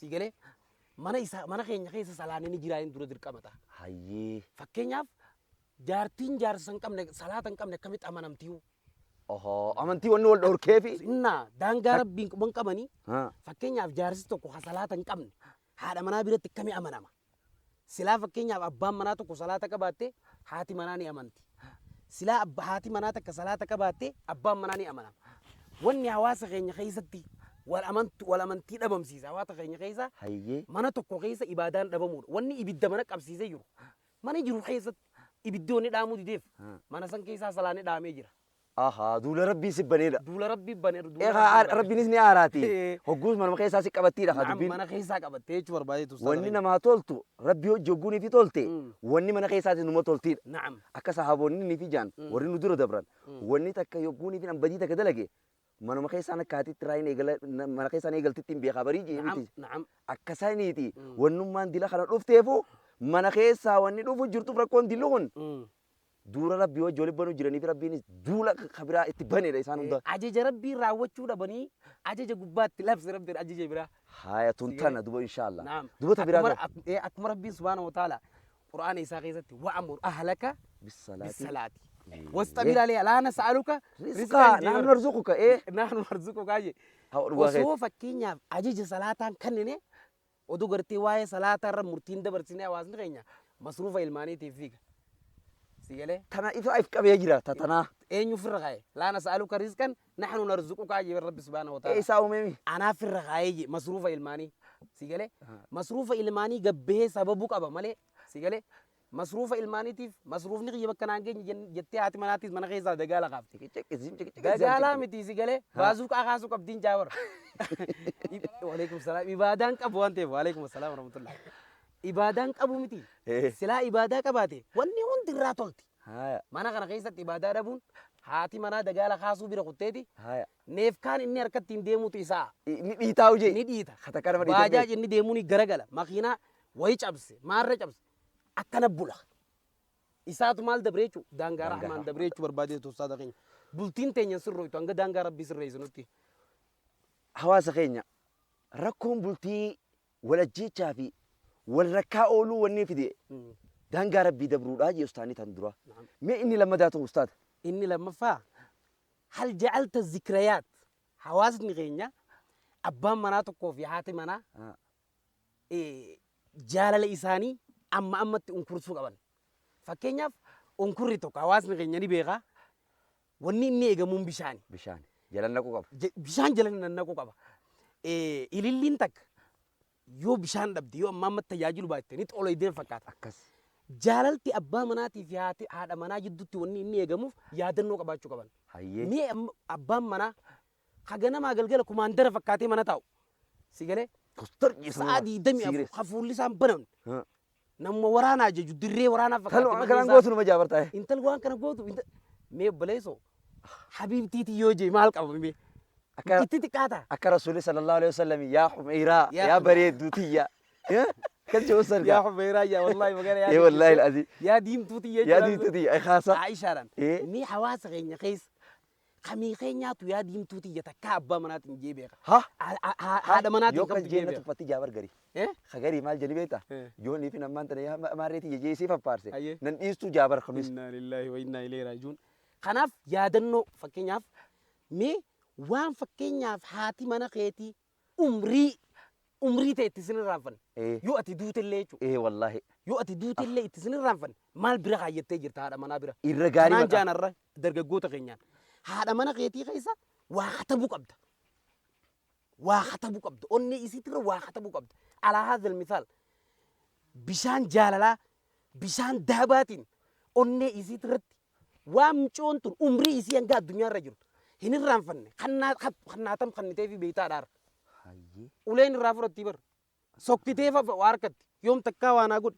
سيجله mana keenya keessa salaanni jiraayeen dura dirqamata. Hayyee. Fakkeenyaaf jaartiin jaarsa hin qabne salaata hin qabne akkamitti amanamtiyu. Amantii wanni wal dhorkeefi. Innaa daangaa rabbiin quban qabanii fakkeenyaaf jaarsi tokko salaata hin qabne haadha manaa biratti akkamii amanama. Silaa fakkeenyaaf abbaan manaa tokko salaata qabaatte haati manaa ni amanti. Silaa haati manaa takka salaata qabaatte abbaan manaa ni amanama. Wanni hawaasa keenya keessatti wal amantii dhabamsiisa. Hawaasa keenya keessa mana tokko keessa ibaadaan dhabamuudha. Wanni ibidda mana qabsiisee jiru. Mana jiru keessatti ibiddoonni dhaamuu dideef mana san keessaa salaanni dhaamee jira. Duula rabbii si baneedha. Duula rabbii baneedha. Rabbiinis ni aaraati. Hogguus mana keessaa si qabattiidha. Mana keessaa qabattee jechuun barbaadeetu. Wanni namaa toltu rabbii hojii hogguunii fi tolte wanni mana keessaati numa toltiidha. Akka sahaboonni ni fi jaan warri nu dura dabran wanni takka hogguunii fi badii takka dalage manuma keessaan akkaatiitti raayina mana keessaan eegaltitti hin beekaa barii jeemiti. Akkasaniiti wannummaan dila kana dhufteefu mana keessaa wanni dhufu jirtuuf rakkoon dillu kun duula rabbii wajji waliin banuu jiranii fi rabbiinis duula kabiraa itti baneedha isaan hunda. Ajaja rabbii raawwachuu dhabanii ajaja gubbaatti labsi rabbiin ajaja biraa. Haya tuntana duba inshaallah. Duba tabiraa. Akkuma rabbiin subhaanahu wa ta'ala quraana isaa keessatti wa'amur ahlaka bisalaati. واستبيل عليه لا نسألك رزقا نحن نرزقك نحن نرزقك أجي وسوف فكينيا أجي صلاة كنني ودو قرتي واي صلاة رب مرتين دبر سنة وازن غينيا مصروف إلماني تفيك سيجله تنا إذا أيف كبي يجرا تنا إيه يفرق هاي لا نسألك رزقا نحن نرزقك أجي بالرب سبحانه وتعالى إيه ساو ميمي أنا فرق هاي مصروف إلماني سيجله مصروف إلماني جبه سببك أبا ماله سيجله مصروف إلمانيتيف مصروف نقي بكنان جتّي هاتي مناتيز من غيزة دجالة قابتي دجالة متيسي قاله بازوك أخاسوك أبدين جاور وعليكم السلام إبادان كابو أنت وعليكم السلام ورحمة الله إبادان كابو متي سلا إبادة كباتي وني هون دراتولتي mana kana keessatti ibaadaa dhabuun haati manaa dagaala kaasuu bira kutteeti neef kaan inni harkatti hin deemutu isaa ni dhiitaa hojii ni dhiita baajaaji inni deemuun garagala makiinaa wayi cabse maarra cabse akkana bula isaatu maal dabreechu daangaa rahmaan dabreechu barbaadeetu ustaada keenya bultiin teenya sirrooytu hanga daangaa rabbii sirreessinutti hawaasa keenya rakkoon bultii walajjechaa fi wal rakkaa ooluu wanni fide دانجا ربي دبرود أجي أستاني تندرا ما إني لما داتو أستاذ إني لما فا هل جعلت الذكريات حواسني غينيا أبان مناتو كوفي هاتي منا جال الإنساني أما تنكرسو كمان فكينيا أنكرتو حواسني غينيا نبيغا وني إني إيجا مم بشان جلنا كوكب بشان جلنا كوكب إلين تك يو بشان دبدي يو أما تجاجلو بايته نيت أولو يدين فكات أكس جالتي أبا مناتي في هذا مناجد دوتي وني إني أجمع يادنو كباشو كمان مي أبا منا خجنا ما قال كماندر فكاتي منا تاو سيجله كستر سادي دمي خفولي سام بنون نم ورانا جدو دري ورانا فكاتي هلو كلام قوتو ما جابرتاه إنت الوان كنا قوتو إنت مي بليسو حبيبتي يوجي مالك أبو مي إنت تكاتا أكر رسول صلى الله عليه وسلم يا حميرة يا بريد دوتية كل شيء وصل يا حميرة يا والله ما قال يا والله العظيم يا ديم توتي يا ديم توتي أي خاصة عايشة مي حواس غيني قيس خمي غيني تو يا ديم توتي يتكابا منات نجيبها ها هذا منات يوم الجنة تفتي جابر غري خغري مال جنبيتا يوم نيفي نمان ترى يا ما ريتي يجي سيف بارسه ننيستو جابر خميس إنا لله وإنا إليه راجعون خناف يا دنو فكينياف مي وان فكينياف هاتي منا خيتي عمري تيتسين رافن يو أتدوت اللي شو والله يو أتدوت اللي تسين رافن مال برا يتجر تهذا منا برا الرجال ما جانا الرا درجة قوت غينيان هذا منا خيتي خيسا واختبوك أبدا واختبوك أبدا أني يصير واختبوك أبدا على هذا المثال بشان جاللا بشان ذهباتين أني يصير وامشون تون عمري يصير قاد الدنيا رجل هني رافن خنا تام خنتي في بيتا دار ولين رافر التبر سكتي فواركت يوم تكا وانا قد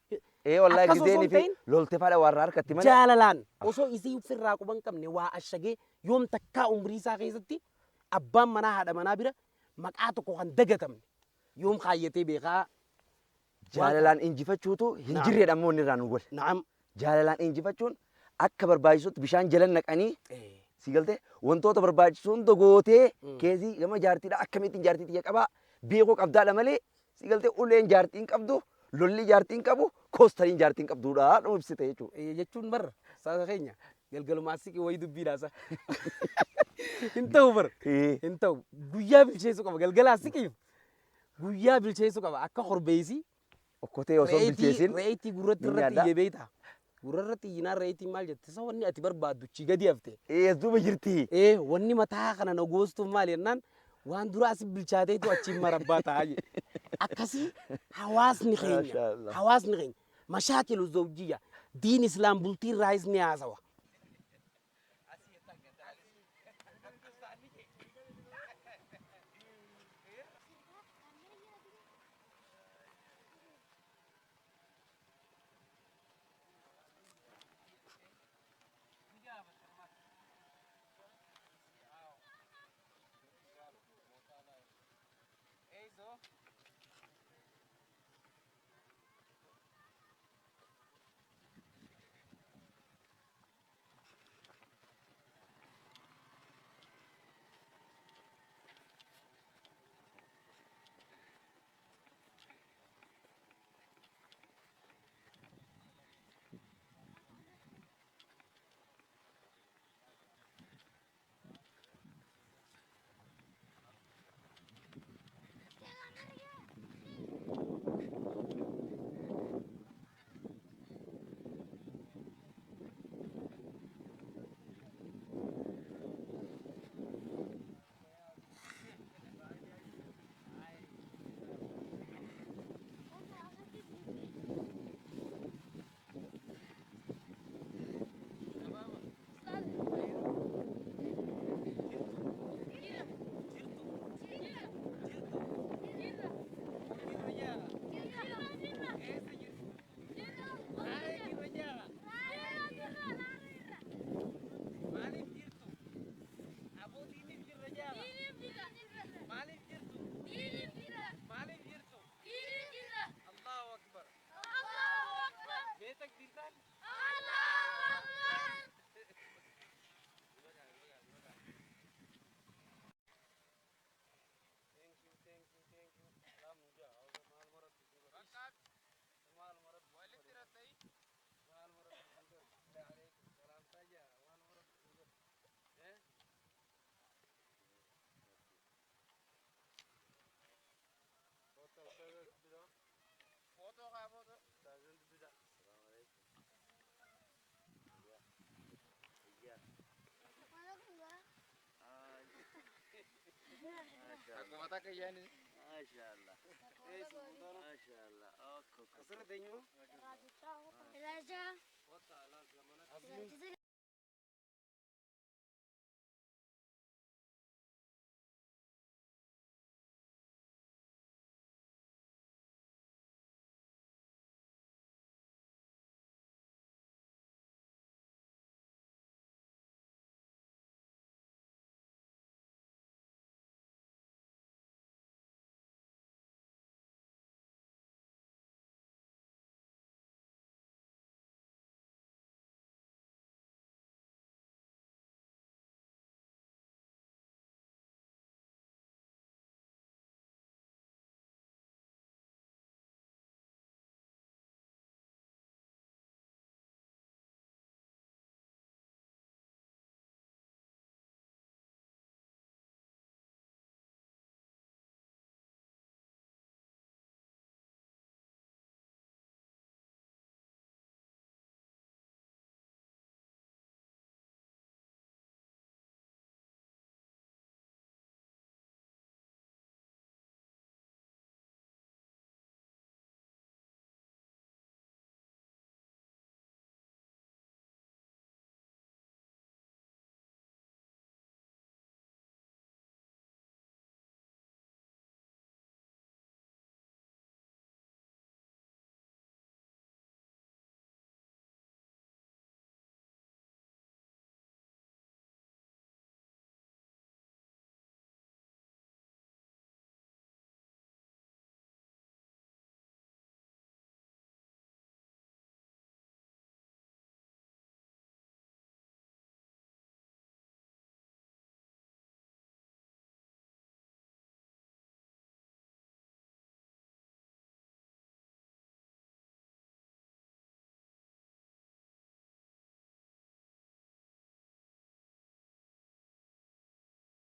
والله كديني في لول تفعل واركت من جاللان وسو يسيو في الراكو بنكم نوا أشجع يوم تكا عمري ساقيستي أبام منا هذا منا بيرا مقعدك وخن دقتم يوم خايتي بيخا جاللان إنجفتشوتو هنجري دمون نرانوغل نعم جاللان إنجفتشون أكبر بايسوت بشان جلنك أني سيقلته وانتو تبرباجسون دغوتي كيزي لما جارتي لا أكميتين جارتي تيجا كبا بيقوك أبدا لمالي Si galtee uleen jaartiin qabdu lolli jaartiin qabu koostariin jaartiin qabduudha dhuma ibsite jechuudha. Jechuun bar saasa keenya galgalumaa siqi wayii dubbiidhaasa. Hin ta'u bar hin ta'u guyyaa bilcheessuu qaba galgalaa siqiif guyyaa bilcheessuu qaba akka horbeessi. Okkotee osoo bilcheessin. Reetii gurratti irratti iyyee beeyta. Gurratti iyyinaan reetiin maal jette isa wanni ati barbaaddu chi gadi hafte. Duuba jirti. Wanni mataa kana na goostuuf maal jennaan waan dura asi bilchaateetu achiin marabbaa ta'a je. Akkasii hawaasni keenya mashaakilu zawjiyya diin islaam bultii irraayis ni haasawa. Aku mata kaya ni. Masyaallah. Masyaallah. Asirra teenyu. Raja.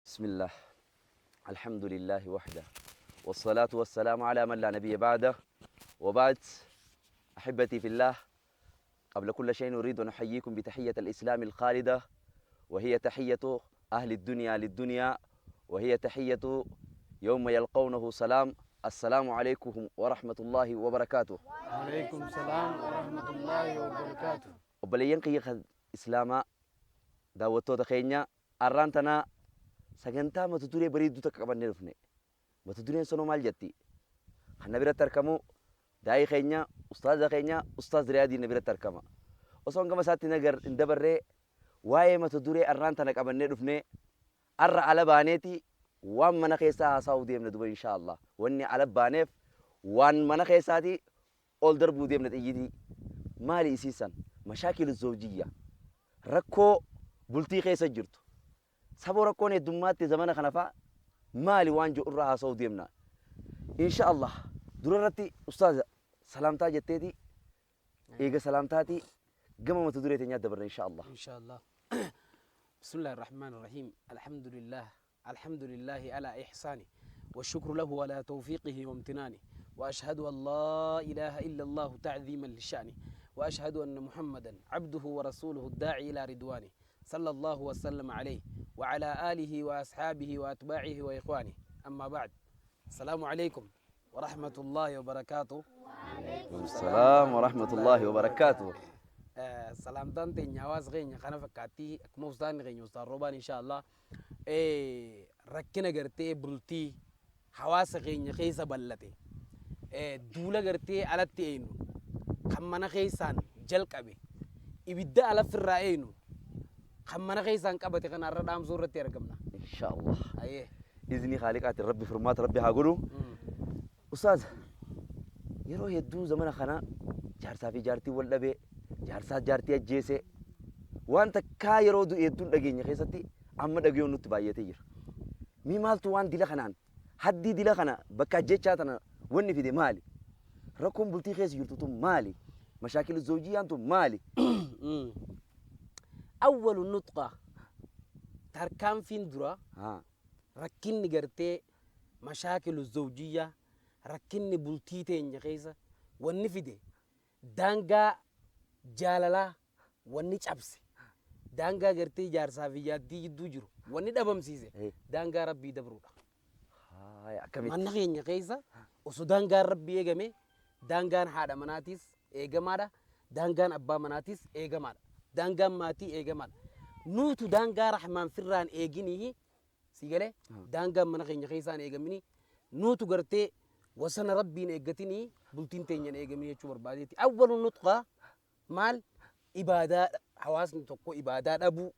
بسم الله الحمد لله وحده والصلاة والسلام على من لا نبي بعده وبعد. أحبتي في الله، قبل كل شيء نريد أن نحييكم بتحية الإسلام الخالدة، وهي تحية أهل الدنيا للدنيا، وهي تحية يوم يلقونه سلام. السلام عليكم ورحمة الله وبركاته. عليكم السلام ورحمة الله وبركاته. وبلين قيق إسلاما دعوتو تخينيا أرانتنا سجنتا ما تدري بريدو تكابن نرفني ما تدري سنو مال جتي خنبرة تركمو داي خينيا أستاذ خينيا أستاذ رياضي نبرة تركما وصون كما ساتي نجر اندبر واي ما تدري أرانتنا كابن نرفني أر على بانيتي وان من خيسا سعودي من دبي إن شاء الله واني على بانيف وان من خيساتي أولدر بودي من تيجي مالي سيسان مشاكل الزوجية ركو بلتي خيسا جرتو سبو ركون الدمات زمان خنفا مالي وانجو الرها سعودي منا إن شاء الله دررتي أستاذ سلامتا جتتي إيجا سلامتاتي قم ما تدري تنيا دبر إن شاء الله. إن شاء الله. بسم الله الرحمن الرحيم. الحمد لله على إحسانه والشكر له على توفيقه وامتنانه، وأشهد أن لا إله إلا الله تعظيما لشأنه، وأشهد أن محمدا عبده ورسوله الداعي إلى رضوانه، صلى الله وسلم عليه وعلى آله وأصحابه وأتباعه وإخوانه. أما بعد، السلام عليكم ورحمة الله وبركاته. وعليكم السلام ورحمة الله وبركاته. سلام تانتي نياواز غيني خانا فكاتي أكموستان غيني أستاذ روبان إن شاء الله. ركنا قرتي بلتي حواس غيني خيسا بلتي دولا قرتي على التينو خمنا خيسان جلق أبي إبدا على فرائينو خمنا خيسان كابتي خنا ردام زورة تيرقمنا إن شاء الله. أيه إذني خالقات الرب فرمات ربي هاقولوا أستاذ يرو يدو زمان خنا جارسا في جارتي ولا بي جارسا جارتي أجيسي وانت كا يرو دو يدون دقيني خيستي أما دقيون نتبايتي جر مي مالتو وان ديلا خنان حدي ديلا خنا بكا جيتشاتنا وني في دي مالي ركم بلتي خيس يرتو مالي مشاكل الزوجية أنتم مالي. أول النطقة تركان فين درا ركني قرتي مشاكل الزوجية ركني بلتيتي نجيسة ونفيدي دانجا جاللا ونيجابسي دانجا قرتي جارسا في جادي دوجرو ونيدابم سيزه دانجا ربي دبرودا من نخي نجيسة وسودانجا ربي يجمع دانجان هذا مناتيس إيجمادا دانجان أبا مناتيس إيجمادا دانجان ماتي إيجمادا نوتو دانجا رحمن فران إيجينيه سيجله دانجان منخي نجيسان إيجمني نوتو قرتي وسن ربي نيجتني بلتين تينين إيجمني شو برباديتي. أول النطقة مال إبادة حواسني تقو إبادة أبو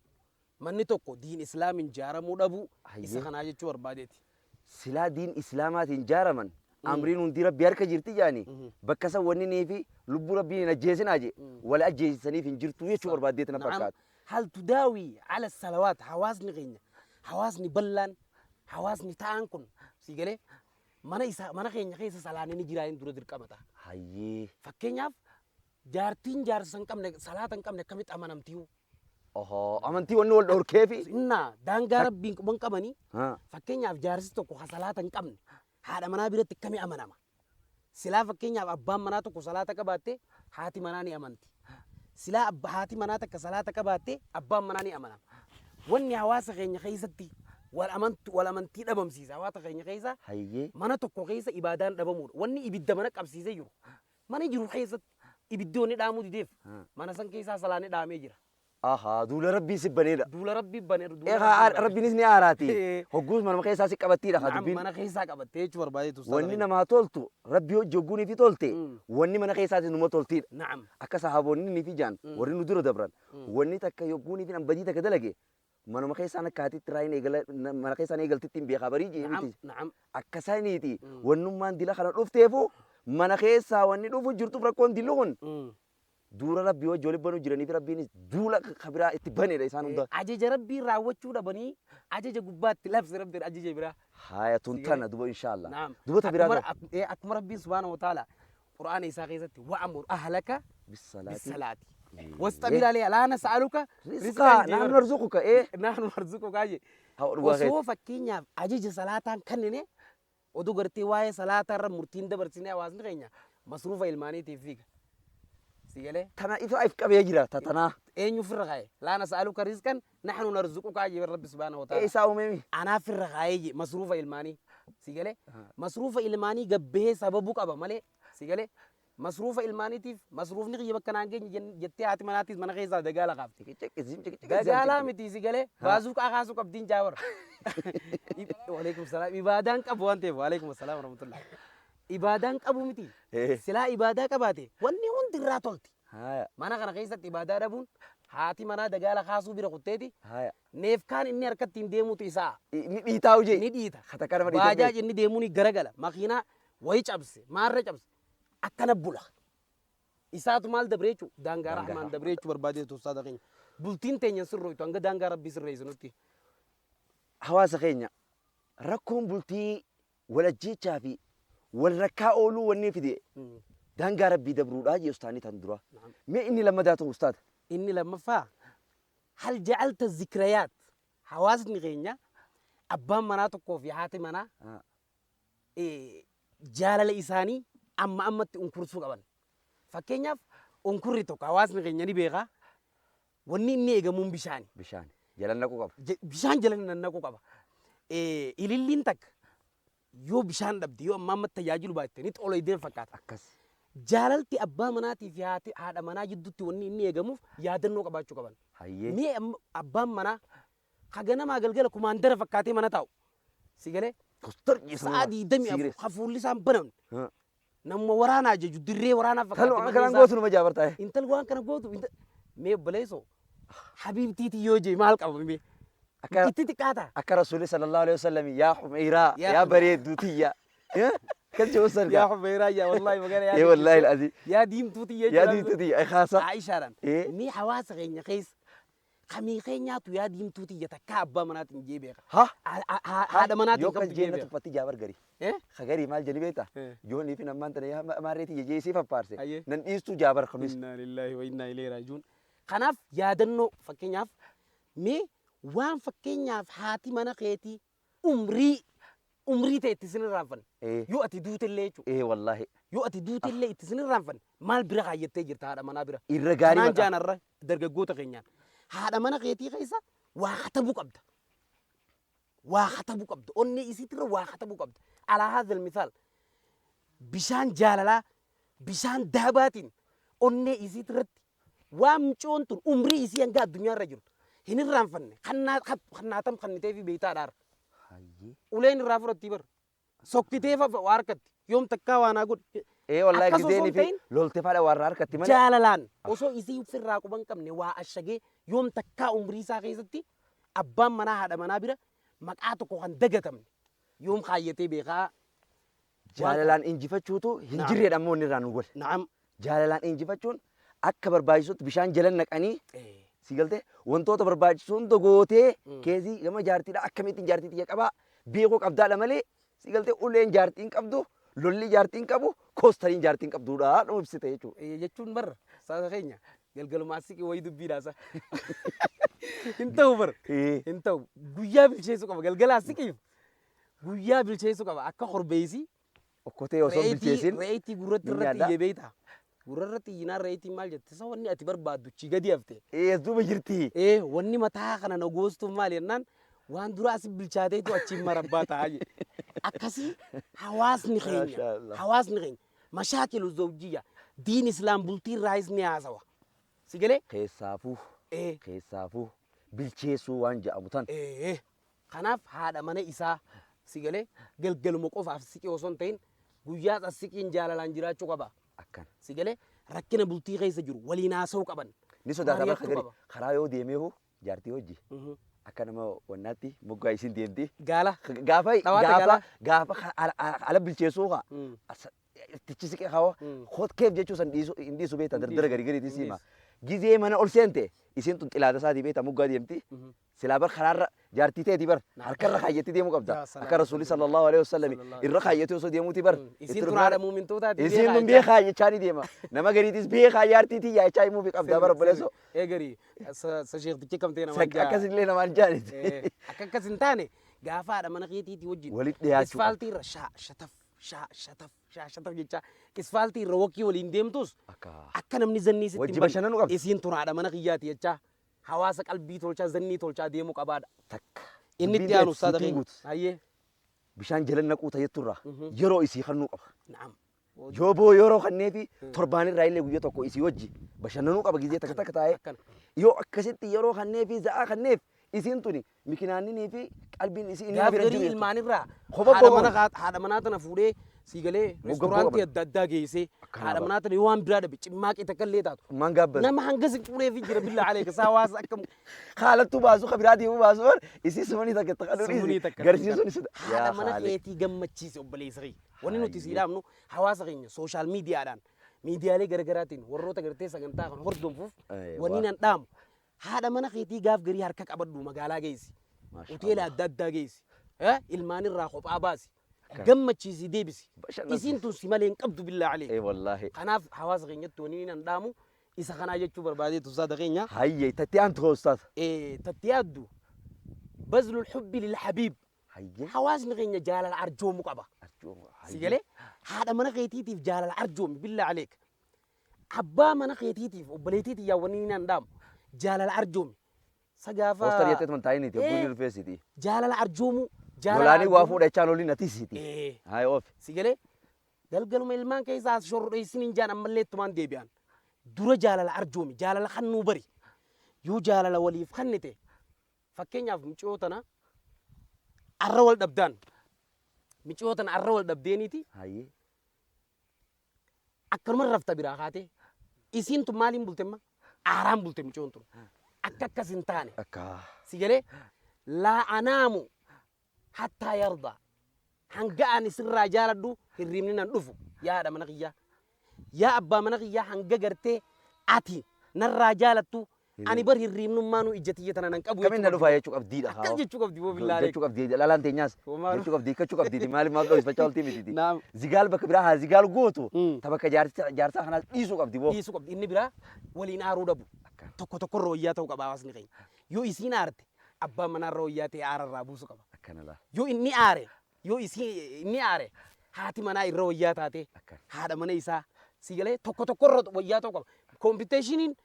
من تقو دين إسلام جارمو أبو إسخنا جت شو برباديتي. سلا دين إسلامات جارمن أمرين وندي ربي أركا جرتي جاني بكسا وني نيفي لب ربي نجيسن أجي ولا أجيسني في جرتو يشوف برباديتنا بكات. هل تداوي على الصلوات حواسني غينا حواسني بلان حواسني تانكون سيجله mana keenya keessa salaanee ni jiraayeen dura dirqamata. Hayyee. Fakkeenyaaf jaartiin jaarsa hin qabne salaata hin qabne akkamitti amanamtiyu. Amantii wanni wal dhorkeefi. Innaa daangaa rabbiin qaban qabanii fakkeenyaaf jaarsi tokko ha salaata hin qabne haadha manaa biratti akkamii amanama. Silaa fakkeenyaaf abbaan manaa tokko salaata qabaatte haati manaa ni amanti. Silaa haati manaa takka salaata qabaatte abbaan manaa ni amanama. Wanni hawaasa keenya keessatti والأمانتي دبم سيسا واتقين خيسا مانا تكو خيسا إبادان دبمور واني إبدا مانا قب سيسا يرو مانا يجرو خيسا إبدوني دامو دي ديف مانا سن كيسا سلاني دامي جرا دول ربي سبنيدا دول ربي بنير ربي نسني آراتي هجوز مانا خيسا سكبتي رخا نعم مانا خيسا كبتي چور بادي تو واني نما تولتو ربي جوجوني في تولتي واني مانا خيسا نما تولتي نعم أكا صحابوني نفي جان وري ندور دبران واني تكا يوجوني في نبدي تكا دلقي mana makanya sana kati terain egal mana kaya sana egal titim biar kabari je نعم akasani ti wannum man dila kana duftefu mana kaya sawani dufu jurtu prakon dilun dura rabbi wa joli banu jirani fi rabbi ni dula khabira itibani da isan unda aje rabbi rawachu da bani aje gubbat lafz rabbi aje bira haya tuntana dubo inshallah نعم dubo tabira akmar rabbi subhanahu wa ta'ala qur'an isa qizati wa amur ahlaka بالصلاة بالصلاة واستبيل عليها لا نسألك رزقا نحن نرزقك إيه نحن نرزقك أجي هو الواحد osoo fakkeenyaaf ajaja salaataan kennine oduu gartee waa'ee salaataa irra murtiin dabarsinee hawaasni keenya masruufa ilmaaniitiif fiiga. Si galee تنا إذا أيف كم يجرا تتنا eenyu firra kaa'e laa nas'aluka rizqan naxnu narzuquka jee rabbi subhaanahu wa ta'ala. إيه ساو ميمي Anaa firra kaa'ee jee masruufa ilmaanii. Si galee masruufa ilmaanii gabbahee sababuu qaba malee si galee masruufa ilmaaniitiif masruufni qiyya bakka naan geenye jettee haati manaatiif mana keessaa dagaala qaabti. Dagaalaa miti si galee baazuu kaakaasuu qabdiin jaawar. Waalaikum salaam ibaadaan qabu waan ta'eef waalaikum salaam warahmatullah. Ibaadaan qabu miti silaa ibaadaa qabaate wanni hundi irraa tolti. هايا Mana kana keessatti ibaadaa dhabuun haati manaa dagaala kaasuu bira kutteeti هايا neef kaan inni harkatti hin deemutu isaa نيتاو جي ni dhiita. خطكار ما Baajaaj inni deemuun garagala makiinaa wayi cabse maarra cabse akkana bula. Isaatu maal dabree jechuun daangaa rahmaan dabree jechuun barbaadeetu uffata keenya bultiin teenya sirrooytu hanga daangaa rabbii sirreessinutti. hawaasa keenya rakkoon bultii walajjechaa fi wal rakkaa ooluu wanni fide daangaa rabbii dabruudhaa jee ustaanii tan dura mee inni lammadaa ta'u ustaad Inni lammaffaa hal jecalta zikirayaat hawaasni keenya abbaan manaa tokkoo fi haati manaa jaalala isaanii amma ammatti unkursuu qaban. Fakkeenyaaf unkurri tokko hawaasni keenya ni beekaa wanni inni eegamuun bishaani. bishaan jalan naquu qaba Bishaan jala nannaquu qaba. Ililliin takka yoo bishaan dhabde yoo amma ammatti tajaajilu baatte ni xoloo ideen fakkaata. akkas Jaalalti abbaa manaatii fi haadha manaa jidduutti wanni inni eegamuuf yaadannoo qabaachuu qaban. hayyee Mee abbaan manaa haganamaa galgala kumaandara fakkaatee mana taa'u. Si galee postar sa'a 24 hafuulli isaan banamne. Namuma waraanaa jechu dirree waraanaa kaloo fakkaatee kanan gootu numa jaabartaa intal waan kana gootu mee obboleessoo habiibtiiti yoo jee maal qaba mee akka itti xiqqaata. akka rasuuli sallallahu alaihi wasallam yaa humeyraa Yaa yaa bareedduu tiyya kan jee Yaa sarga Hubayraa yaa wallahi magana ee wallahi alazim yaa diimtuuti yaa jechuudha. diimtuu tiyya ay khaasa Aishaadhaan mee hawaasa keenya keessa kamii keenyaatu yaa diimtuuti takkaa abbaa manaatiin jee beeka. ha Haadha manaatiin yoo kan qabdu jee jeenna beeka. tuffatti jaabar gari Eh? khagari maal jeni beeta Eh. yoonni fi nammaan tana yaa maareeti jejee si fappaarse Ayyee. nan dhiistuu jaabar kamis Inna lillahi wa inna ilaihi raaji'uun. Kanaaf yaadannoo fakkeenyaaf mee waan fakkeenyaaf haati mana keetii umrii ta'e itti isin irraanfanne eh yoo ati duute illee jechuudha. wallahi Yoo ati duute illee itti isin irraanfanne maal bira kaayyattee jirta haadha manaa bira. irra gaarii Kanaan maqaa jaanarra dargaggoota keenyaan haadha mana keetii keessa waa katabuu qabda. Waa katabuu qabda. Onnee isiitirra waa katabuu qabda. Alaa haadha misaal bishaan jaalalaa bishaan daabaatiin onnee isiitirratti waan mucoon tun umrii isii hanga addunyaarra jirtu hin irraanfanne kannaatam kannitee fi beeytaadhaara. hayyee Uleen irraa fudhatti bar. Sokkitee waa harkatti yoom takkaa waan haa godhe. ee wallahi Akkas osoo gideeni hin fi ta'in lolte faadha warra harkatti malee jaalalaan osoo isii ofirraa quban qabne waa ashagee yoom takkaa umrii isaa keessatti abbaan manaa haadha manaa bira maqaa tokko kan dagatamne yoom kaayyatee beekaa. jaalalaan injifachuutu hin jirredha ammoo inni irraa nu gole Naam. jaalalaan injifachuun akka barbaachisutti bishaan jala naqanii si galte wantoota barbaachisu hunda gootee keezii gama jaartiidha akkamittiin jaartii xiyya qabaa beekuu qabdaadha malee si galte uleen jaartiin qabdu lolli jaartiin qabu koostariin jaartiin qabduudha nama ibsite jechuudha. Jechuun barra saasa keenya galgalumaa siqi wayii dubbiidhaasa. Hin ta'u bar. Hin ta'u guyyaa bilcheessuu qaba galgalaa siqiif guyyaa bilcheessuu qaba akka korbeesii. Okkotee osoo bilcheessin Reetii gurratti irratti iyyee beeyta. Gurratti iyyinaan reetiin maal jette isa wanni ati barbaaddu chi gadi hafte. duuba jirti. Wanni mataa kana na goostuuf maal jennaan waan dura asi bilchaateetu achiin marabbaa taa'aa jedhe. Akkasii hawaasni keenya mashaakilu zawjiyya diin islaam bultii irraayis ni haasawa. Si galee? Keessaafuu bilcheessuu waan jedhamu tan. Kanaaf haadha mana isaa si galee galgaluma qofaaf siqee osoo hin ta'in guyyaa as siqiin jaalalaan jiraachuu qaba. Akkan. Si galee rakkina bultii keessa jiru waliin haasa'uu qaban. Ni sodaata bakka gadi karaa yoo deemee jaartii hojii. Akka nama wannaatti moggaa isin deemti. Gaala. Gaafa ala bilcheessuu haa. Tichi siqee hawa keef jechuu san dhiisu beekta dardara gadi gadi siima. جزء من أرسنته إسين تنتلا دسادي بيت أمو قادي يمتي سلابر خرار جارتي تي بر هركر خيتي دي مقبضة أكر رسول صلى الله عليه وسلم الرخيتي وصل دي موتي بر إسين ترى مؤمن توتا إسين دم بيه خاي شاني ديما نما قريتيس بيه خاي جارتي تي يا شاي مو بقبضة بر بلسو إيه قري سشيخ تكيكم تينا أكاسين لنا ما نجاني أكاسين تاني قافا ada mana kiti ti wajin ولد دياتو isfalti ra shataf jecha isfalti ra wakki waliin deemtus akka namni zannii sitti wajji bashannanu qabdi isiin turaadha mana kiyyaati jecha hawaasa qalbii tolchaa zannii tolchaa deemuu qabaadha takka inni itti aanu usaada keenya hayyee bishaan jalan naquu tayyatturraa yeroo isii kannuu qaba na'am jooboo yeroo kannee fi torbaanirraa illee guyyaa tokko isii wajji bashannanuu qaba gizee takka takka taa'ee yoo akkasitti yeroo kannee fi za'aa kanneef isin tuni mikinaanni fi qalbiin isi inni bira jiru ilmaanirraa kopha haadha manaa tana fuudhee siigalee reestooraantii adda addaa geessee haadha manaa tana yoo waan biraa dhabe cimmaaqii takka illee taatu man gaabbas nama hanga si fuudhee fi jira billaa alee kasaa hawaasa akka haalattu baasu kabiraatii baasu isi sumanii takka takka garsiisuun isa haadha mana keetii gammachiise obboleessa kee wanni nuti sii dhaabnu hawaasa keenya sooshaal miidiyaadhaan miidiyaalee garaagaraatiin warroota gartee sagantaa kan hordoffuuf wanni nan dhaamu haadha mana keetii gaaf garii harka qabadhu magaalaa geessi hoteela adda addaa geessi ilmaanirraa kophaa baasi gammachiisi deebisi isiin tun si malee hin qabdu billaa alee wallaahi kanaaf hawaasa keenyatti wanni nan dhaamu isa kanaa jechuu barbaadee tusaada keenya hayyee tatti aantu hoostaas tatti yaaddu bazlul hubbi lil habiib hawaasni keenya jaalala arjoomu qaba si galee haadha mana keetiitiif jaalala arjoomi billaa aleek abbaa mana keetiitiif obboleetiitiif yaa wanni nan dhaamu jaalala arjoomi sagaafa hostar yetet man taayini te buni university jaalala arjoomu jaalala waa fuudha chaan olin atisiti hay of sigale galgaluma ilmaan keessaa shorro isinin jaan ammallee tumaan deebi'an dura jaalala arjoomi jaalala kannuu bari yoo jaalala waliif kannite fakkeenyaaf micootana arra wal dhabdaan micootana arra wal dhabdeeniiti hayyee akkanuma rafta biraa kaate isiin tun maaliin bultemma aaraan bulte micoon tun akka akkas hin taane si galee laa anaamu hattaa yarda hanga ani sirraa jaaladhu hirribni nan dhufu yaadha mana kiyyaa yaa abbaa mana kiyyaa hanga gartee ati narraa jaalattu ani bar hirribnummaanu ijjatiyya tana nan qabu kamin na dhufa jechuu qabdiidha akkas jechuu qabdi boo billaalee jechuu qabdi lalaan teenyaas jechuu qabdi kachuu qabdi maaliif maaf qabdi fachaa oltii mititi zigaal bakka biraa haa zigaal gootu ta bakka jaarsaa kanaas dhiisuu qabdi boo dhiisuu qabdi inni biraa waliin aaruu dhabu tokko tokko rooyyaa ta'uu qaba hawaasni keenya yoo isiin aarte abbaan manaa rooyyaa ta'e aararraa buusu qaba yoo inni aare yoo inni aare haati manaa irra wayyaa taate haadha mana isaa si galee tokko tokko irra wayyaa ta'uu qaba koompiteeshiniin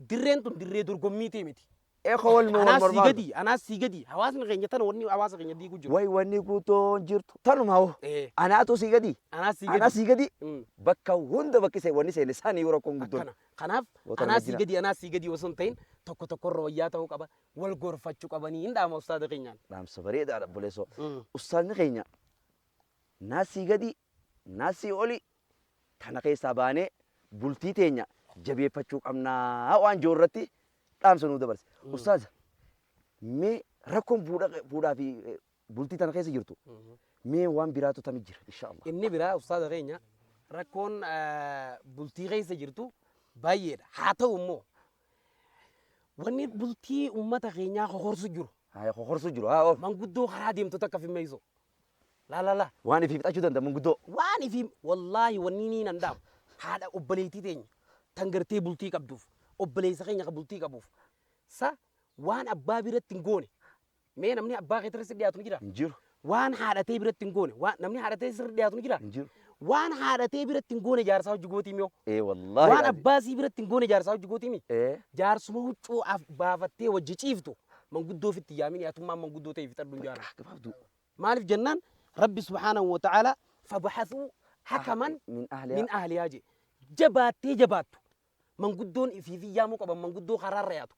dirreen tun dirree dorgommiitii miti. Eko wal mormaal. Anaas sii gadi hawaasni keenya tana wanni hawaasa keenya diiguu jiru. Way wanni guutoon jirtu tanuma hoo. Anaatu sii gadi. Anaas sii gadi. Bakka hunda bakki see wanni seene isaanii yeroo kun guddoon. Kanaaf anaas sii gadi osoo hin ta'in tokko tokko irra wayyaa ta'uu qaba wal gorfachuu qabanii hin dhaama ustaada keenyaan. Dhaamsa bareedaadha buleessoo. Ustaadni keenya naasii gadi naasii oli tana keessaa baanee bultii teenya jabeeffachuu qabnaa waan jiru irratti dhaamsa nuu dabarse. Ustaaza mee rakkoon fuudhaa fi bultii tana keessa jirtu mee waan biraatu tamit jira inshaallah. Inni biraa ustaaza keenya rakkoon bultii keessa jirtu baay'eedha. Haa ta'u immoo wanni bultii uummata keenyaa kokorsu jiru. Kokorsu jiru haa oof. Manguddoo karaa deemtu takka fi meesoo. La. Waan ifi fixachuu danda'a manguddoo. Waan ifi wallaahi wanni ni nan dhaamu. Haadha obboleettii teenya. Tangartee bultii qabduuf obboleessa keenya ka bultii qabuuf sa waan abbaa biratti hin goone mee namni abbaa kee irratti dhiyaatu ni jira hin jiru waan haadhatee biratti hin goone waan namni haadhatee irratti dhiyaatu ni jira hin jiru waan haadhatee biratti hin goone jaarsaa hojii gootii mi'oo wallaahi waan abbaasii biratti hin goone jaarsaa hojii gootii mi jaarsuma huccuu baafattee wajji ciiftu manguddoo fitti yaamin yaatummaan manguddoo ta'e fixadhu jaara maaliif jennaan rabbi subhaanahu wa ta'ala fabahathuu hakaman min ahlihaa je jabaattee jabaattu manguddoon ifiifi yaamuu qaban manguddoo karaarra yaatu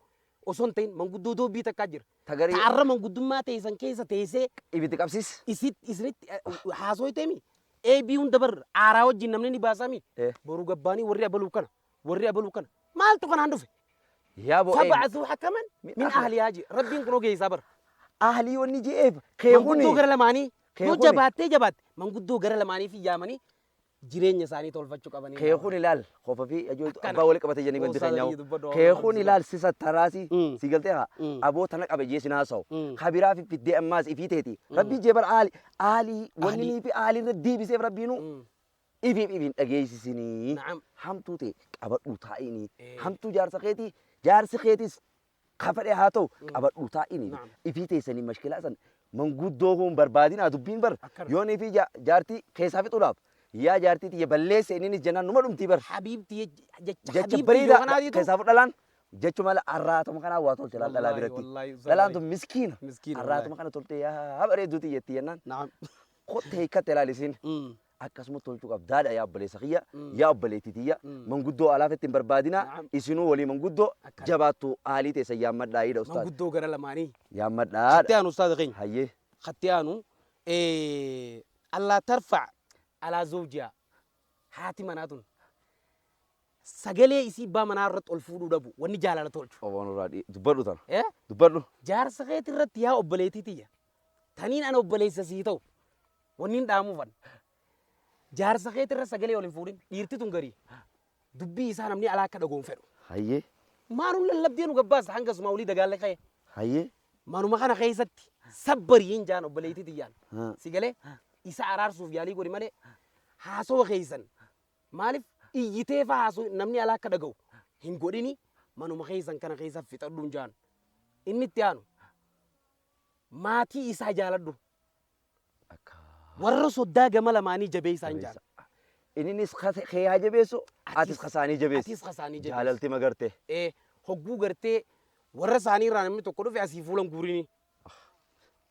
osoo hin ta'in manguddoo doobii takkaa jira ta'arra manguddummaa teessan keessa teessee ibiti qabsiis isinitti haasoo ta'emi eebii hunda bar aaraa wajjin namni ni baasami boruu gabbaanii warri abaluu kana maaltu kanaan dhufe fabacasuu hakaman min ahlihaa je rabbiin kun ogeessaa bar ahlii wanni je'eef keekuni manguddoo gara lamaanii yoo jabaatte manguddoo gara lamaanii fi yaamanii jireenya isaanii tolfachuu qabanii. Keekun ilaal qofa fi ajooltu abbaa walii qabate jennee wanti Osaa keenyaa'u. dhagee dubbadhu, Keekun ilaal sisa taraasi si galtee haa Mm. aboo tana qabe jeesin haasa'u. Mm. Kabiraa fi fiddee ammaas ifii teeti. Rabbii jeebar aalii wanni Aalii. nii fi aalii irra diibiseef rabbiinu Mm. ifiin dhageessisinii. Na'am. Hamtuu ta'e qabadhu taa'inii. Eh. Hamtuu jaarsi keetis kafadhe haa ta'u qabadhu taa'inii. Na'am. Ifii teessanii mashkilaa san manguddoo kun barbaadinaa dubbiin bar Akkana. yoon ifii jaartii keessaa fixuudhaaf yaa jaartii tiyya balleesse innis jennaan numa dhumtii bar. Habiibti jecha Jecha habiibti bareedaa yookaan keessaa dhalaan jechuma arraatuma kanaa waa tolche laal dhalaa biratti. Wallaahi, Dhalaan tun miskiina. Miskiina, Arraatuma kana tolte yaa bareedduuti jetti jennaan. Na'am. Kottee hiikkatte ilaalisiin. Mm. Akkasuma tolchuu qabdaadha yaa obboleessa kiyya Mm. yaa obboleettii tiyya Mm. manguddoo alaaf ittiin barbaadinaa Na'am. isinuu walii manguddoo Akkana. jabaattu aalii teessa yaammadhaa'idha ustaad Manguddoo gara lamaanii. yaammadhaadha Xattee aanu ustaaza keenya. hayyee Xattee aanu allaa tarfac alaa zawjiyaa haati manaa tun sagalee isii abbaa manaa irratti ol fuudhuu dhabu wanni jaalala tolchu. obboon irraa dubbadhu tana Eh? dubbadhu Jaarsa keetii irratti yaa obboleettii tiyya. Taniin ana obboleessa sii ta'u wanni hin dhaamuufan. Jaarsa keetii irra sagalee ol hin fuudhin dhiirti tun garii dubbii isaa namni alaa akka dhagoon fedhu. hayyee Maanuun lallabdee nu gabbaasa hangasuma olii dagaalle ka'e. hayyee Manuma kana keessatti sabbariin jaan obboleettii tiyyaan. haa. Si galee isa araarsuuf yaalii godhi malee haasoo keessan maaliif iyyitee fa'aa haasoo namni alaa akka dhaga'u hin godhini manuma keessan kana keessa fixadhuun jaan. Inni itti aanu maatii isaa jaaladhu Akka warra soddaa gama lamaanii jabee isaan jaala. innis kee haa jabeessu atis kasaanii jabeessi Atis kasaanii jabeessi. jaalalti magarte Hogguu gartee warra isaanii irraa namni tokko dhufe asii fuulan guurini.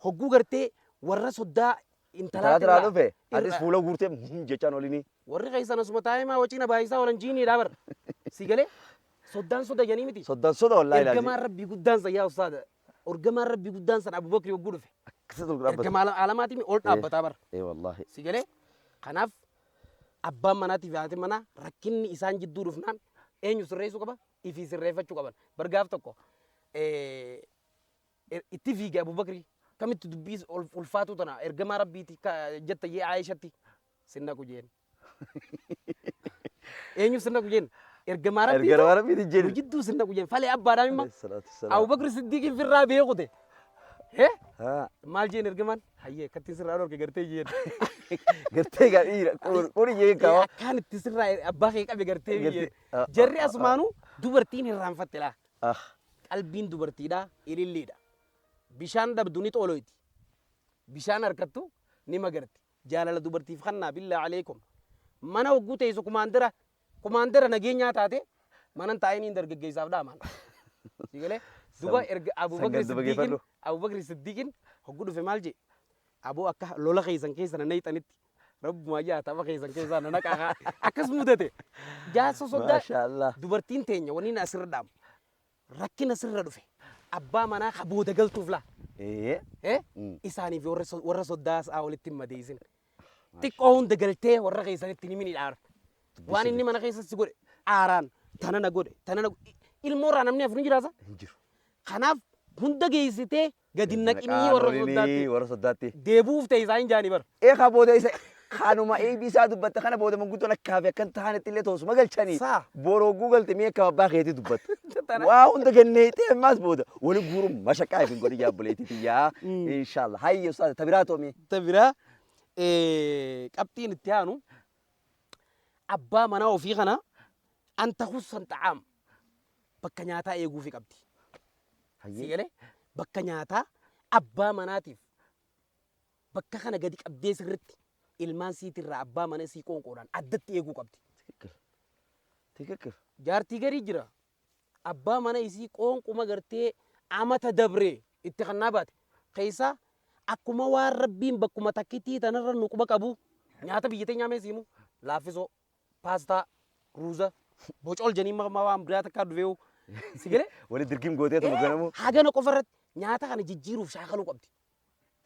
Hogguu gartee warra soddaa talaa intalaa tiraa dhufe atis fuula guurtee jechaan olini warri keessan asuma taa'ee maa wacina baayisaa oolan jiiniidha bara. Si galee soddaan soda janii miti. soddaan soda wallaahi ilaalchi Ergamaan rabbii guddaan san yaa ustaada. Ergamaan rabbii guddaan san Abubakri hogguu dhufe. akkasitti ol dhaabbata Ergamaa alamaatiin ol dhaabbataa bara. wallaahi Si galee kanaaf abbaan manaatii fi haati manaa rakkinni isaan jidduu dhufnaan eenyu sirreessuu qaba ifii sirreeffachuu qaban. Bargaaf tokko itti fiige Abubakri kamitti dubbii ulfaatu tana ergamaa rabbiiti jetta yee Aayishatti sinna kujeen. Eenyu sinna kujeen ergamaa rabbiiti. ergara waan miti Nu jedhu jidduu sinna kujeen falee abbaadhaan immoo salaatu salaam Abubakri Siddiiqiin firraa beekute. Hee haa maal jeen ergamaan hayyee akkatti sirraa dhorke gartee jeen. gartee gadhiira qori jee kawa Akkaan itti sirraa abbaa kee qabe gartee Gartee- jeen. Jarri asumaanuu dubartiin hirraanfatte laa. ah Qalbiin dubartiidhaa ililliidha. Bishaan dhabdu ni xooloyti. Bishaan harkattu ni magarti. Jaalala dubartiif kannaa billaa aleekum. Mana hogguu teessu kumaandara nageenyaa taate manan taa'iniin dargaggeessaaf dhaaman. Si galee duba erga Abubakri Siddiiqiin hogguu dhufe maal jee? Aboo akka lola keessan keessa na nayxanitti rabbumaa jaa tapha keessan keessaa na naqaa akkas mudate. Jaarsa soddaa maashaallah dubartiin teenya wanni na asirra dhaamu. Rakkina sirra dhufe abbaa manaa ka booda galtuuf laa isaaniif warra soddaa isaa walitti hin madeessin xiqqoo hunda galtee warra keessanitti ni mini dhaara waan inni mana keessatti godhe aaraan tana na godhe ilmoo irraa namni afur ni jiraasa hin jiru kanaaf hunda geessitee gadi naqinii warra soddaatti deebuuf ta'e isaa hin jaani bara eekaa booda isa kanuma eebisaa dubbatta kana booda manguddoon akkaafi akkan ta'anitti illee toosuma galchanii Saa. boroo guugalte mee akka abbaa keetii dubbatta waa hunda ganneetee ammaas booda wali guurum mashaqaa ifin godhi jaabboleetiiti yaa inshallah hayyo saa tabiraa toomee tabiraa qabxiin itti aanu abbaa manaa ofii kana anta hussan xaa'am bakka nyaataa eeguufi qabdi. Sigalee bakka nyaataa abbaa manaatiif bakka kana gadi qabdee sirritti ilmaan siitirraa abbaa mana sii qoonqoodhaan addatti eeguu qabdi. Tikikkir. Jaartii garii jira abbaa mana isii qoonquma gartee amata dabree itti kannaa baate keessaa akkuma waan rabbiin bakkuma takkitii tanarra nu quba qabu nyaata biyyatee nyaamee siimu laaffisoo paastaa ruuza bocol janii maqaa waan biraa takkaa dhufeewu sigalee Wali dirgim gootee tuma ganamu. hagana qofarratti nyaata kana jijjiiruuf shaakaluu qabdi.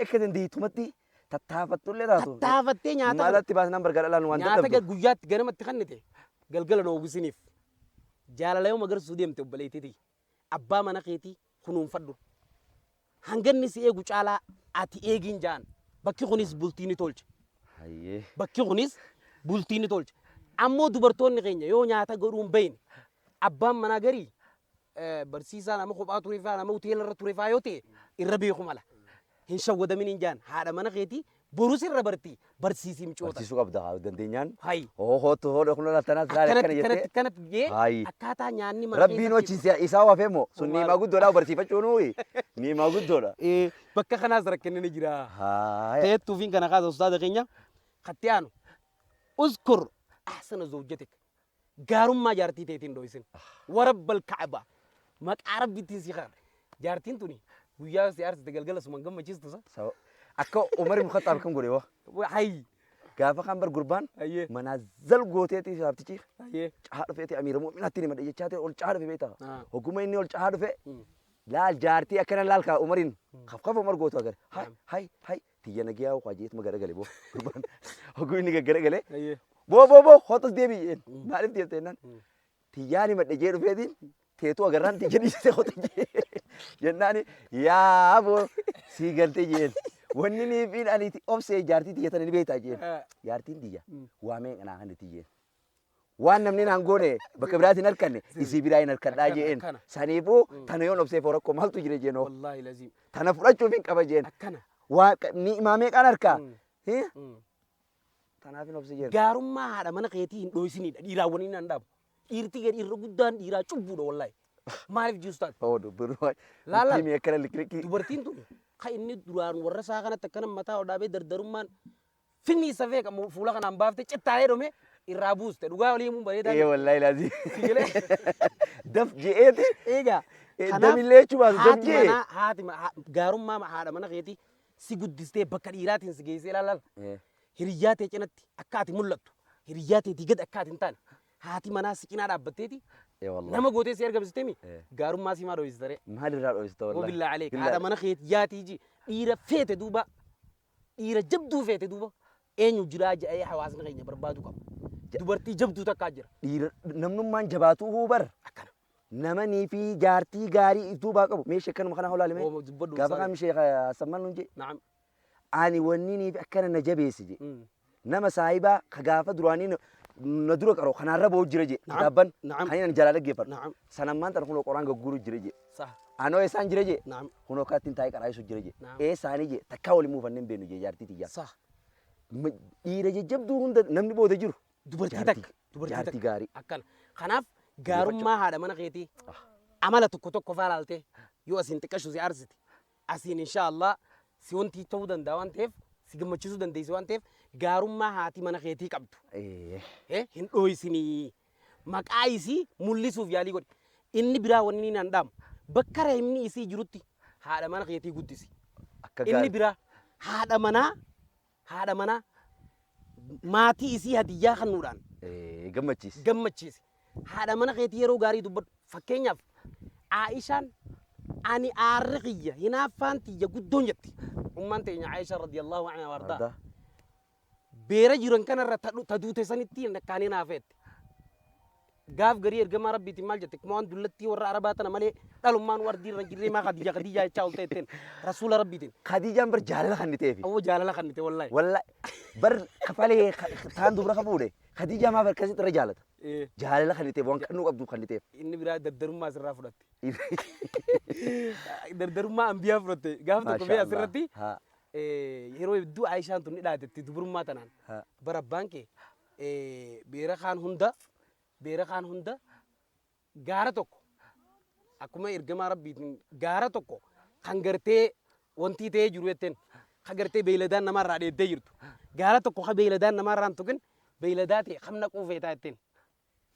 Akka dandeettumatti tattaafattullee taatu. Tattaafattee nyaata Maalatti baasnaan bargaadhaan waan nyaata dadhabdu. guyyaatti ganamatti kannite galgala noo bisiniif jaalala yoo magarsuu deemte obboleettiiti abbaa mana keetii kunuunfadhu hanganni si eegu caalaa ati eegiin jaan bakki kunis bultii ni tolche Hayyee. bakki kunis bultii ni tolcha. Ammoo dubartoonni keenya yoo nyaata godhuun bahin abbaan manaa garii barsiisaa nama kophaa ture fa'aa nama hoteela irra ture fa'aa yoo ta'e irra beeku mala. Hin shawwadamin hin jaan haadha mana keetii borus irra bartii barsiisii micoota. Barsiisuu qabda dandeenyaan. Hayi. Hootu hoodha kun laaltanaas laala akkana jettee. Kanatti jee Hayi. akkaataa nyaanni mana Rabbiin hojiinsa isaa waafee moo sun niimaa guddoodhaa barsiifachuun uuyi niimaa guddoodha. bakka kanaas rakkinni ni jira. Haaya. Teettuufiin kana kaasa ustaada keenya katti aanu uskur ahsana zawjatik gaarummaa jaartii teetiin dho'isin warabbal ka'aba maqaa rabbittiin si qaada jaartiin tuni guyyaa si aarsite galgala suman gammachiistu sa. Akka Umar ibn Khattab kan godhe waa. Hayi. Gaafa kan bar gurbaan Ayyee. manaazal gooteeti saabtichi Ayyee. cahaa dhufeeti amiira mu'minaatti ni madha jechaa ta'e ol cahaa dhufe beektaa. Ah. Hogguma inni ol cahaa dhufe laal jaartii akkana laal kaa Umariin kafkafa Umar gootu agar hay tiyya nagiyaa waa jeetuma garagale boo gurbaan hogguma inni gaggaraagale Ayyee. boo hotas deebii jeen maaliif deemte jennaan tiyyaa ni madha jee dhufeetiin teetu agarraan tiyya dhiisee hota jee jennaani yaa boo sii galtee jeen. Wanni ni fi ani obsee jaartii tiyya tana ni beektaa jeen. Jaartiin tiyya waamee kanaa kan tiyyeen. Waan namni naan goone bakka biraatiin harkanne isii biraa hin harkadhaa jeen. Saniifuu tana yoon obsee foo rakkoo maaltu jira jeenoo. Wallaahi laziim. Tana fudhachuuf hin qaba jeen. Akkana. Waa ni imaamee qaan harkaa. Tanaaf hin obse jeen. Gaarummaa haadha mana keetii hin dho'isinidha dhiiraawwan hin handaabu. Dhiirti gadi irra guddaan dhiiraa cubbuudha wallaahi. Maaliif jirustaati? Oo dubbiruu. Laala. Tiimii akkana liklikii. Dubartiin tun kan inni duraan warra isaa kanatti akkana mataa hodhaabee dardarummaan finni isa feeka fuula kanaan baaftee cittaa'ee dhome irraa buuste dhugaa olii himuun bareedaa. Wallaahi laazii. Sigilee. Daf je'eeti. Eegaa. Damillee chubaas daf haati jee. manaa haati gaarummaa haadha mana keetii si guddistee bakka dhiiraatiin si geessee ilaala. Hiriyyaa ta'e cinatti akka ati mul'attu hiriyyaa ta'eetii gad akka ati hin taane haati manaa si cinaa dhaabbatteeti. Nama gootee si argamsitee mi gaarummaa si maa dho'isitare. Maalirraa dho'isita wallaahi. Wabillaa aleek haadha mana keetii yaatii ji dhiira feete duuba dhiira jabduu feete duuba eenyu jiraa jedhee hawaasni keenya barbaadu qaba. Dubartii jabduu takkaa jira. Dhiira namnummaan jabaatuu hubar. Akkana. Namanii fi jaartii gaarii duubaa qabu. Mee sheekkanuma kana holaale gaafa kam sheeka samman nun je. Naam. Ani wanni niif akkana na jabeessi je. Nama saayibaa ka gaafa duraanii na dura qaroo kanarra ba'u jira je. Kitaabban kan inni jalaa dhaggeeffadhu. Naam. Sanammaan tan kunoo qoraan gagguru jira je. Sah. Anoo eessaan jira je. Naam. Kunoo kaattiin taa'ee qaraayisu jira je. Naam. Eessaanii je takkaa waliin muufanneen beenu je jaartii tiyyaa. Sah. Dhiira jajjabduu hunda namni booda jiru. Dubartii takka. Dubartii Jaartii takka. gaarii. Akkana. Kanaaf gaarummaa haadha mana keetii amala tokko faa laaltee yoo asiin xiqqashu si aarsite asiin inshaallah si wanti ta'uu danda'a waan ta'eef si gammachiisuu dandeessi waan ta'eef gaarummaa haati mana keetii qabdu. Hin dho'isinii maqaa isii mul'isuuf yaalii godhi. Inni biraa wanni ni handaamu bakka reemni isii jirutti haadha mana keetii guddisi. Inni biraa haadha manaa maatii isii hadiyyaa kennuudhaan Gammachiisi. gammachiisi. Haadha mana keetii yeroo gaarii dubbadhu fakkeenyaaf Aishaan ani aarri kiyya hinaaffaan tiyya guddoon jetti. Ummaan teenya Aishaa radiyallahu anha wardaa. Beera jiran kanarra ta duute sanitti nakkaan hinaafeetti. Gaaf garii ergamaa rabbiitiin maal jette kuma waan dullattii warra arabaa tana malee dhalummaan wardii irra jirree maa Khadija jechaa ol ta'etteen rasuula rabbiitiin. Khadijaan bar jaalala kan ta'eefi. Awwa jaalala kan ta'e wallahi. Wallahi bar kafalee taan dubra ka fuudhe Khadijaa maa barkasitti irra jaalata. Jaalala kan ta'eef waan kannuu qabdu kan ta'eef. Inni biraa dardarummaa asirraa fudhatte. Dardarummaa ambiyaa fudhatte gaaf tokko bee asirratti yeroo hedduu Aishaan tun ni dhaatetti dubrummaa tanaan. Bara abbaan kee beera kaan hunda gaara tokko akkuma ergamaa rabbiitiin gaara tokko kan gartee wantii ta'ee jiru jetteen kan gartee beeyladaan namarraa dheeddee jirtu gaara tokko kan beeyladaan namarraa hin tuqin beeyladaa ta'e hamna quufeetaa jetteen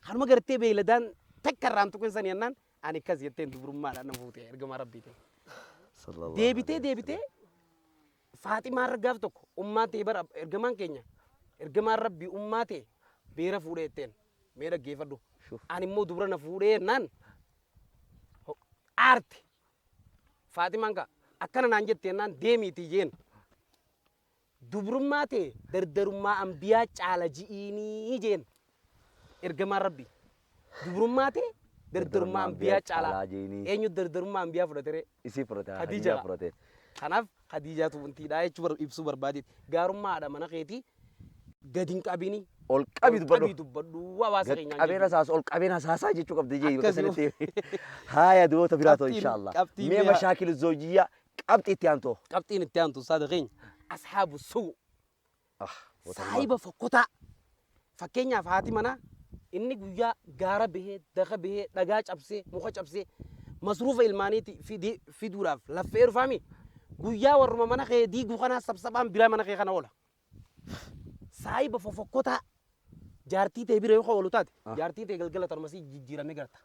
kanuma gartee beeyladaan takka irraa hin tuqin san yennaan ani akkas jetteen dubrummaadhaan na fuute ergamaa rabbiitiin. Deebitee Faaximaan raggaaf tokko ummaa ta'e bara ergamaan keenya ergamaan rabbii ummaa ta'e beera fuudhee jetteen. Mee dhaggeeffadhu. Ani immoo dubra na fuudhee jennaan aarte. Faaximaan ka akkana naan jette jennaan deemiitii jeen. Dubrummaa ta'e dardarummaa ambiyaa caala ji'iinii jeen. Ergamaan rabbi. Dubrummaa ta'e dardarummaa ambiyaa caala. Eenyu dardarummaa ambiyaa fudhatere? Isii fudhate. Khadijaa fudhate. Kanaaf Khadijaatu wantiidhaa jechuun ibsuu barbaadeeti. Gaarummaa haadha mana keetii قدين كابيني القبي دبلو دبلو واسقين قبينا ساس القبينا ساسا جيتو قبدي جي بكسنتي هاي دو تبراتو ان شاء الله مي مشاكل الزوجيه قبطي تيانتو قبطين التانتو صادقين اصحاب السوء اه صاحب فكوتا فكينيا فاطمه inni guyyaa gaara bahee daqa bahee dhagaa cabsee muka cabsee masruufa ilmaaniiti fiduudhaaf laffee dhufaami guyyaa warruma mana kee diiguu kanaa sabsabaan biraa mana kee kana oola saayiba fofokkotaa jaartii ta'e bira yoo oolu taate jaartii ta'e galgala tarmasii jijjiirame garta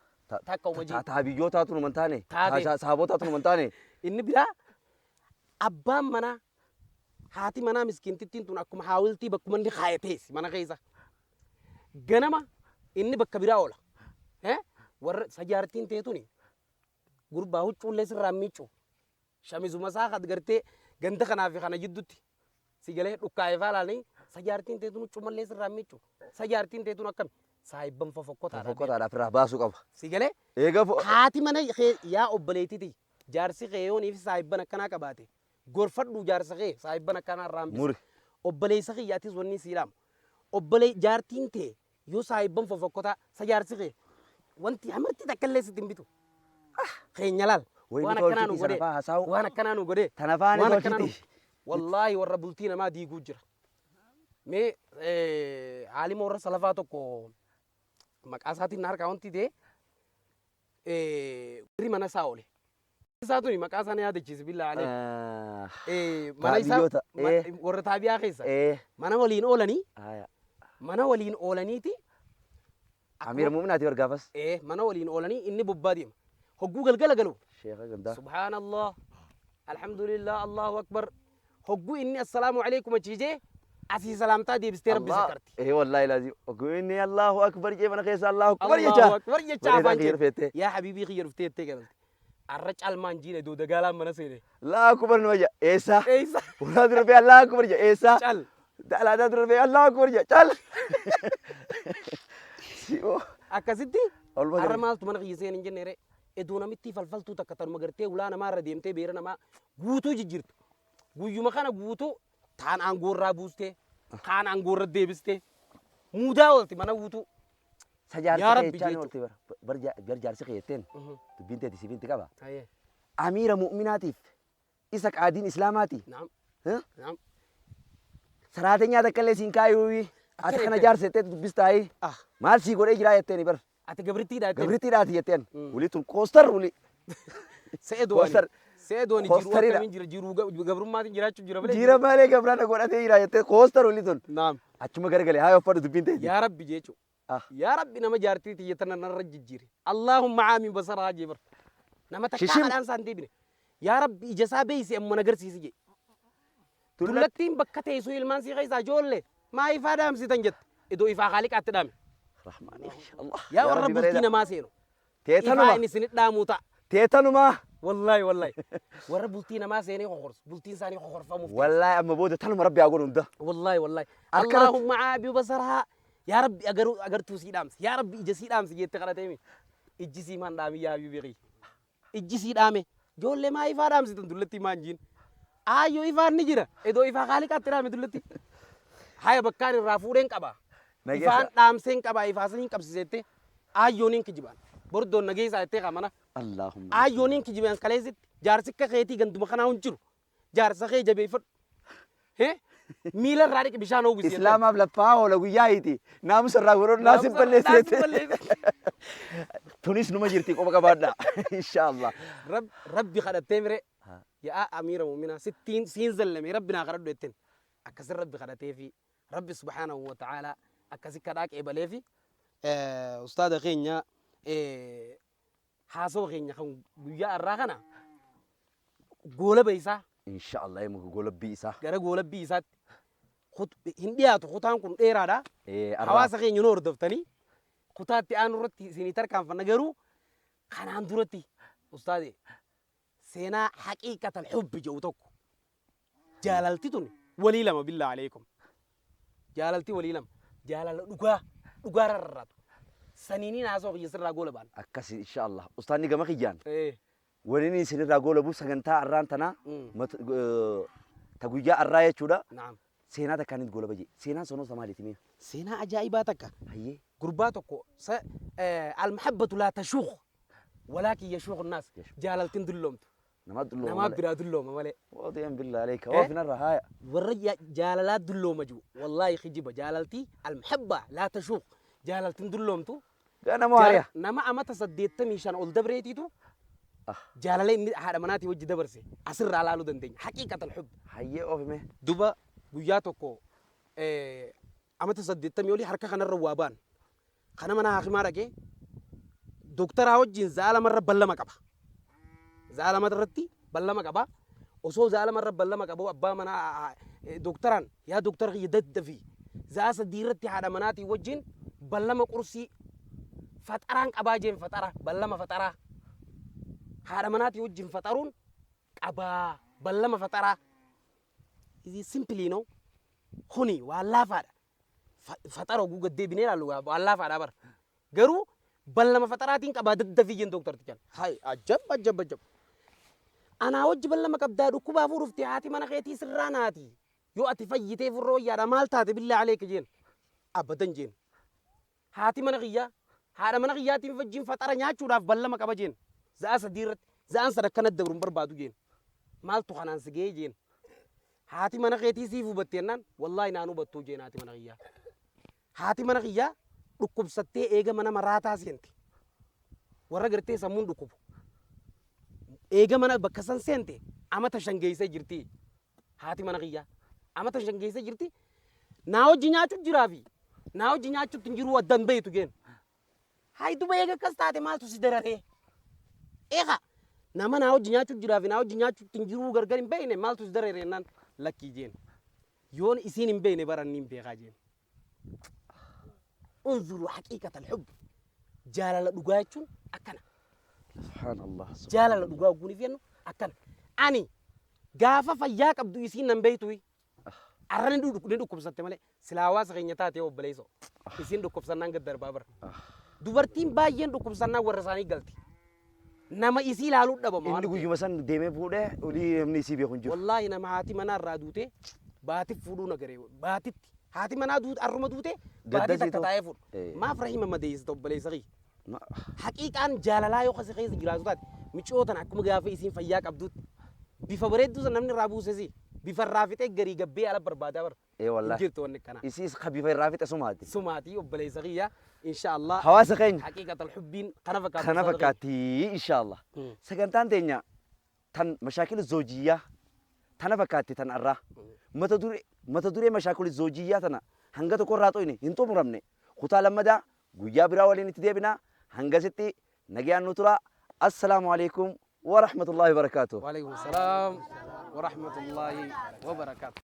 takka umajii taabiyyootatu nu mantaane saabootaatu nu mantaane inni biraa abbaan manaa haati manaa miskiintittiin tun akkuma haawiltii bakkuma inni kaayatees mana keessa ganama inni bakka biraa oola warra sajaartiin teetuni gurbaa huccuullee sirraa miiccu shamizuma isaa kad gartee ganda kanaa fi kana jiddutti si galee dhukkaa'ee faalanii sajaartiin teetun huccumallee sirraa miiccu sajaartiin teetun akkami saayibban fofokkotaadhaaf irraa baasuu qaba si galee eega haati mana yaa obboleetiti jaarsi qeeyoonii fi saayibban akkanaa qabaate gorfadhu jaarsa qee saayibban akkanaa irraa hambisa obboleessa kiyyaatis wanni siidhaama obbolee jaartiin tee yoo saayibban fofokkotaa sajaarsi qee wanti hamarti takkallee sitti hin bitu keenya laal waan akkanaa nu godhee waan akkanaa nu godhee tanafaani tolchiti wallaahi warra bultii namaa diiguu jira mee haalima warra salafaa tokko maqaa isaatiin harkaa wanti ta'e warri mana isaa oole isaa tuni maqaa isaa na yaadachiise billaa alee mana isaa warra taabiyaa keessa mana waliin oolanii mana waliin oolaniiti amira mu'minaati wargaafas mana waliin oolanii inni bobbaa deema hogguu galgala galu sheekha gandaa subhaanallah alhamdulillah allahu akbar hogguu inni assalaamu alaykum achiijee asii salaamtaa deebistee rabbi sakarti wallahi laazim hogguu inni allahu akbar jee mana keessa allahu akbar jecha afaan jee yaa habiibii kiyya dhuftee jettee gabalte arra calmaan jiine doo dagaalaan mana seene allahu akbar nama ja eessa ulaa dura bee allahu akbar ja eessa cal daladaa dura bee allahu akbar ja cal akkasitti arra maaltu mana kiyya seen hin jenneere eduu namitti falfaltuu takka tanuma gartee ulaa namaa irra deemtee beera namaa guutuu jijjiirtu guyyuma kana guutuu taan aangoorraa buustee taan aangoorra deebistee muudaa oolti mana guutuu sajaarsi keechaan oolti barjaarsi keetteen dubbiin teeti sifinti qaba amiira mu'minaatiif isa qaadiin islaamaati saraatenyaa takkallee siin kaayuu ati kana jaarsettee dubbistaayi maal sii godhee jiraa jetteeni bar ati gabrittiidhaati jetteen wuli tun koostar wuli seedooni jiru akkamiin jira jiru gabrummaatiin jiraachuu jira malee jira malee gabrana godhatee jira jettee koostar wuli tun naam achuma garagalee haa uffatu dubbiin teeti yaa rabbi jechu yaa rabbi nama jaartii tiyyatana narra jijjiire allahumma aamin basaraa jebar nama takkaadhaan isaan deebine yaa rabbi ija isaa beeysi amma nagarsiisi je tullattiin bakka teessoo ilmaan sii keessaa ijoollee maa ifaa dhaamsitan jette idoo ifaa haaliqaatti dhaame rahmaani allah yaa warra bultii namaa seenu teetanuma ifaa inni isinit dhaamuu ta'a teetanuma wallahi wallahi warra bultii namaa seenee qoqorsu bultiin isaanii qoqorfamuuf wallahi amma booda tanuma rabbi haa godhu hunda wallahi wallahi allahumma aabi basaraa yaa rabbi agartuu sii dhaamsi yaa rabbi ija sii dhaamsi jette kadhateemi ijji sii maan dhaami yaa bibiqii ijji sii dhaame ijoollee maa ifaa dhaamsitan dullattii maan jiin ayyoo ifaan ni jira idoo ifaa haaliqaatti dhaame dullatti haya bakkaan irraa fuudheen qaba ifaan dhaamseen qaba ifaa saniin qabsiseette ayyooniin kijibaan bordoon nageessaa jettee qamana allahumma ayyooniin kijibaan kaleessitti jaarsikka keetii ganduma kanaa hin jiru jaarsa kee jabeeffadhu miila irraa dhiqi bishaan uwwisi islaamaaf laffaa oola guyyaayiti naamusa irraa godhoo naasif balleessite tunis numa jirti qofa qabaadha inshaallah rabbi kadhattee mire yaa amiira mu'minaa sittiin siin zallame rabbi naa kadhadhu jetteen akkasin rabbi kadhatee fi rabbi subhaanahu wa ta'aalaa akkasi kadhaa qeebalee fi ustaada keenya haasoo keenya kan guyyaa irraa kana goola beeysaa inshaallah muka goolabbii isaa gara goolabbii isaatti hin dhiyaatu kutaan kun dheeraadha hawaasa keenya nu hordoftanii kutaatti aanu irratti isinii tarkaanfanna garuu kanaan duratti ustaade seenaa haqiiqatan hubbi jedhu tokko jaalalti tun walii lama billaa alaykum jaalalti walii lama jaalala dhugaa rarraatu saniiniin haasoo kiyya sirraa goola baan akkasi inshaallah ustaanni gama kiyyaan waliin isinirraa goolabu sagantaa arraan tanaa ta guyyaa arraa jechuudha سينا تكانت قولا بجي سينا سونو سمالي تيمين سينا عجائباتك هي قرباتك المحبة لا تشوخ ولكن يشوخ الناس جالالتين دلومت نما دلو نما برا دلوم مالي وضيم بالله عليك وافنا الرهاية ورجع جالالات دلوم جو والله خجيبة جالالتي المحبة لا تشوخ جالالتين دلومتو أنا مهارية نما أما تصديت ميشان أول دبريتي جالالي هذا مناتي وجه دبرسي أسر على لو دندين حقيقة الحب هي وافمه دوبا guyyaatokko amata saddeettamii olii harka kanarra waa baan kana mana hakimaa dhaqee dooktaraa wajjin zaalamarra ballama qaba zaalamarratti ballama qaba osoo zaalamarra ballama qabu abbaa mana dooktaraan yaa dooktar kiyya daddafi zaa sadiirratti haadha manaatii wajjin ballama qursii faxaraan qabaa jeen faxara ballama faxaraa haadha manaatii wajjin faxaruun qabaa ballama faxaraa is simply no huni wallah fada fataro gu gadde bine lalu wallah fada bar garu ballama fataratin qaba daddafi jen doktor tikan hay ajab ana wajj ballama qabda dukuba furufti hati mana kheti sirranati yo ati fayyite furro ya maltaate billahi alayka jen abadan jen hati mana khiya hada mana khiyati fajjin fatara nyaachuudhaaf ballama qaba jen za sadirat za an sadakana dabrun barbaadu jen maltu khanan sige jen هاتي من غيتي سيفو بتينان والله نانو بتو جين هاتي من غيا هاتي من غيا ركوب ستة إيجا من مراتا سنتي ورا غرتي سمون ركوب إيجا من بكسان سنتي أما تشنجي سجرتي هاتي من غيا أما تشنجي سجرتي ناو جناتو جرافي ناو جناتو تنجرو ودن بيتو جين هاي دو بيجا كستاتي مال تسدرره إيجا نما ناو جناتو جرافي ناو جناتو تنجرو غرغرين بينه مال تسدرره نان لكي جين يون إسين بين برانين بيغاجين انظروا حقيقة الحب جالال دغاچون أكنا سبحان الله جالال دغاغوني فينو أكنا أني غافا فياك عبدو إسين نمبيتوي أراني ندو كبسات مالي سلاواس غينيتاتي وبليسو إسين دو كبسان قدر بابر دوبرتين باين دو كبسان ورساني غلطي nama isi lalu daba ma inni guyuma san deeme fuudhe olii namni si beekun jiru wallahi nama haati mana irraa duute baati fuudhuu nagaree baatitti haati manaa duute arruma duute baati takka taa'ee fuudhu maaf rahima madeessita obboleessa qiyya haqiiqaan jaalalaa yoo kasi keessa jiraatu taate michootan akkuma gaafa isiin fayyaa qabduutti bifa bareedduu san namni irraa buusesi bifa irraa fixee garii gabbee ala barbaadaa bara wallahi jirtu wanni kana isiis bifa irraa fixe sumaati obboleessa qiyya إن شاء الله حواس خين حقيقة الحبين خنا فكاتي إن شاء الله سكنتان تينيا تن مشاكل الزوجية تنا فكاتي تن أراه متى دوري مشاكل الزوجية تنا هنگا تكون راتو إني هنتو مرمني خطا لما دا قويا براولي نتدي بنا هنگا ستي نجيان نطرا السلام عليكم ورحمة الله وبركاته وعليكم السلام ورحمة الله وبركاته